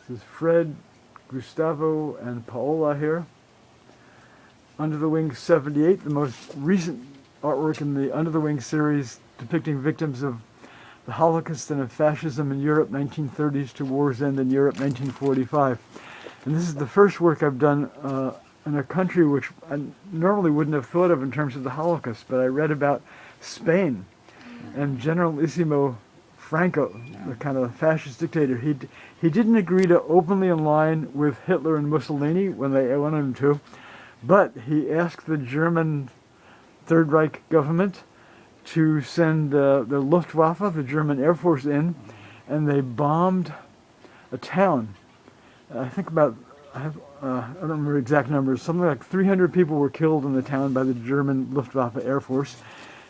This is Fred, Gustavo, and Paola here. Under the Wing 78, the most recent artwork in the Under the Wing series depicting victims of the Holocaust and of fascism in Europe, 1930s to war's end in Europe, 1945. And this is the first work I've done in a country which I normally wouldn't have thought of in terms of the Holocaust, but I read about Spain and Generalissimo Franco, the kind of fascist dictator. He didn't agree to openly align with Hitler and Mussolini when they wanted him to, but he asked the German Third Reich government to send the Luftwaffe, the German Air Force, in, and they bombed a town. I think about, I don't remember exact numbers, something like 300 people were killed in the town by the German Luftwaffe Air Force,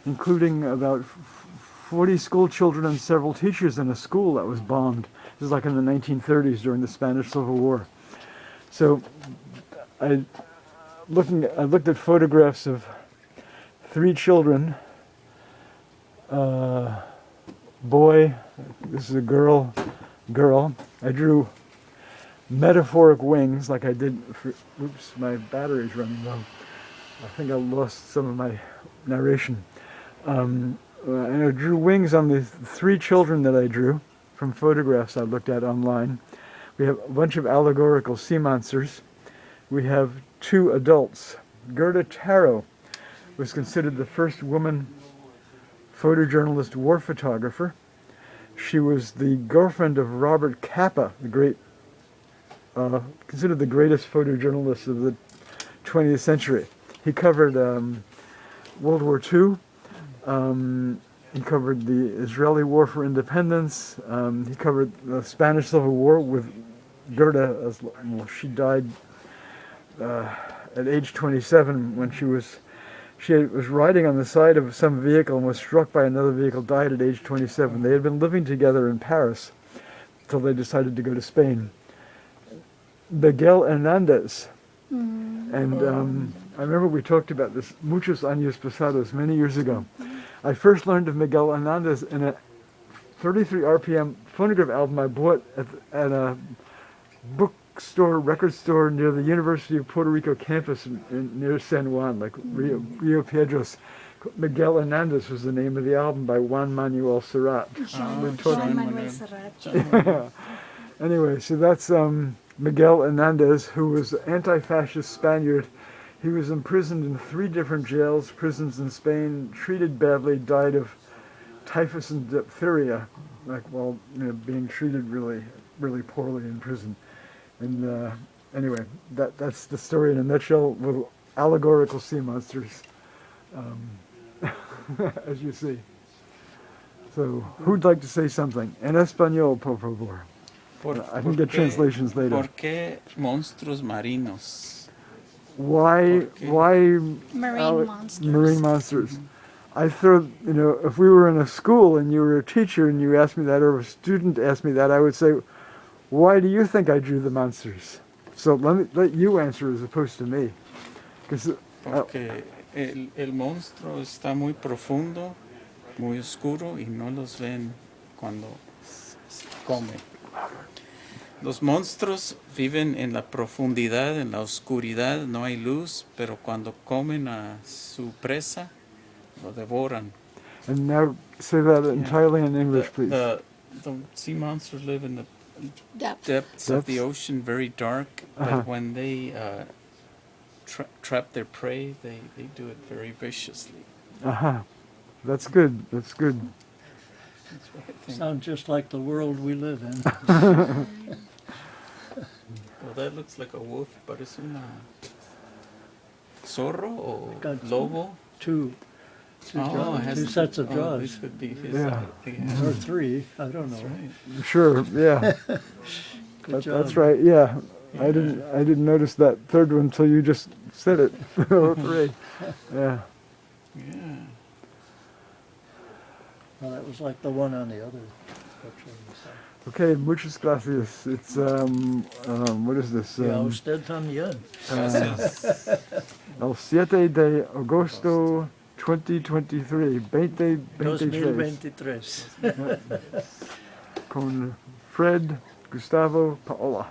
including about 40 school children and several teachers in a school that was bombed. This is like in the 1930s during the Spanish Civil War. So I looked at photographs of 3 children, boy, this is a girl. I drew metaphoric wings like I did for, oops, my battery's running low. I think I lost some of my narration. And I drew wings on the 3 children that I drew from photographs I looked at online. We have a bunch of allegorical sea monsters. We have 2 adults. Gerda Taro was considered the first woman photojournalist war photographer. She was the girlfriend of Robert Capa, the great, considered the greatest photojournalist of the 20th century. He covered World War II. He covered the Israeli War for Independence. He covered the Spanish Civil War with Gerda. She died at age 27 when she was riding on the side of some vehicle and was struck by another vehicle, died at age 27. They had been living together in Paris until they decided to go to Spain. Miguel Hernandez. And I remember we talked about this muchos años pasados, many years ago. I first learned of Miguel Hernandez in a 33 RPM phonograph album I bought at a bookstore, record store near the University of Puerto Rico campus near San Juan, like Rio Piedras. Miguel Hernandez was the name of the album by Juan Manuel Serrat. Juan Manuel Serrat. Anyway, so that's Miguel Hernandez, who was an anti-fascist Spaniard. He was imprisoned in 3 different prisons in Spain, treated badly, died of typhus and diphtheria, like while being treated really, really poorly in prison. And anyway, that's the story in a nutshell with allegorical sea monsters, as you see. So, who'd like to say something? En español, por favor. I can get translations later. ¿Por qué monstruos marinos? Why marine monsters? I thought, if we were in a school and you were a teacher and you asked me that, or a student asked me that, I would say, why do you think I drew the monsters? So let you answer as opposed to me. Porque el monstruo está muy profundo, muy oscuro y no los ven cuando come. Los monstruos viven en la profundidad, en la oscuridad, no hay luz, pero cuando comen a su presa, lo devoran. And now say that entirely in English, please. The sea monsters live in the depths of the ocean, very dark, but when they trap their prey, they do it very viciously. That's good. That's good. That's what I think. Sounds just like the world we live in. Well, that looks like a wolf, but it's una zorro or lobo. Two sets of jaws. This could be his. Or 3, I don't know. Right. Sure, yeah. That's right, yeah. I didn't notice that third one until you just said it. 3. Yeah. Yeah. Well, that was like the one on the other picture. Okay, muchas gracias. It's, what is this? Yeah, usted también. El 7 de agosto 2023. 2023. 2023. Con Fred, Gustavo, Paola.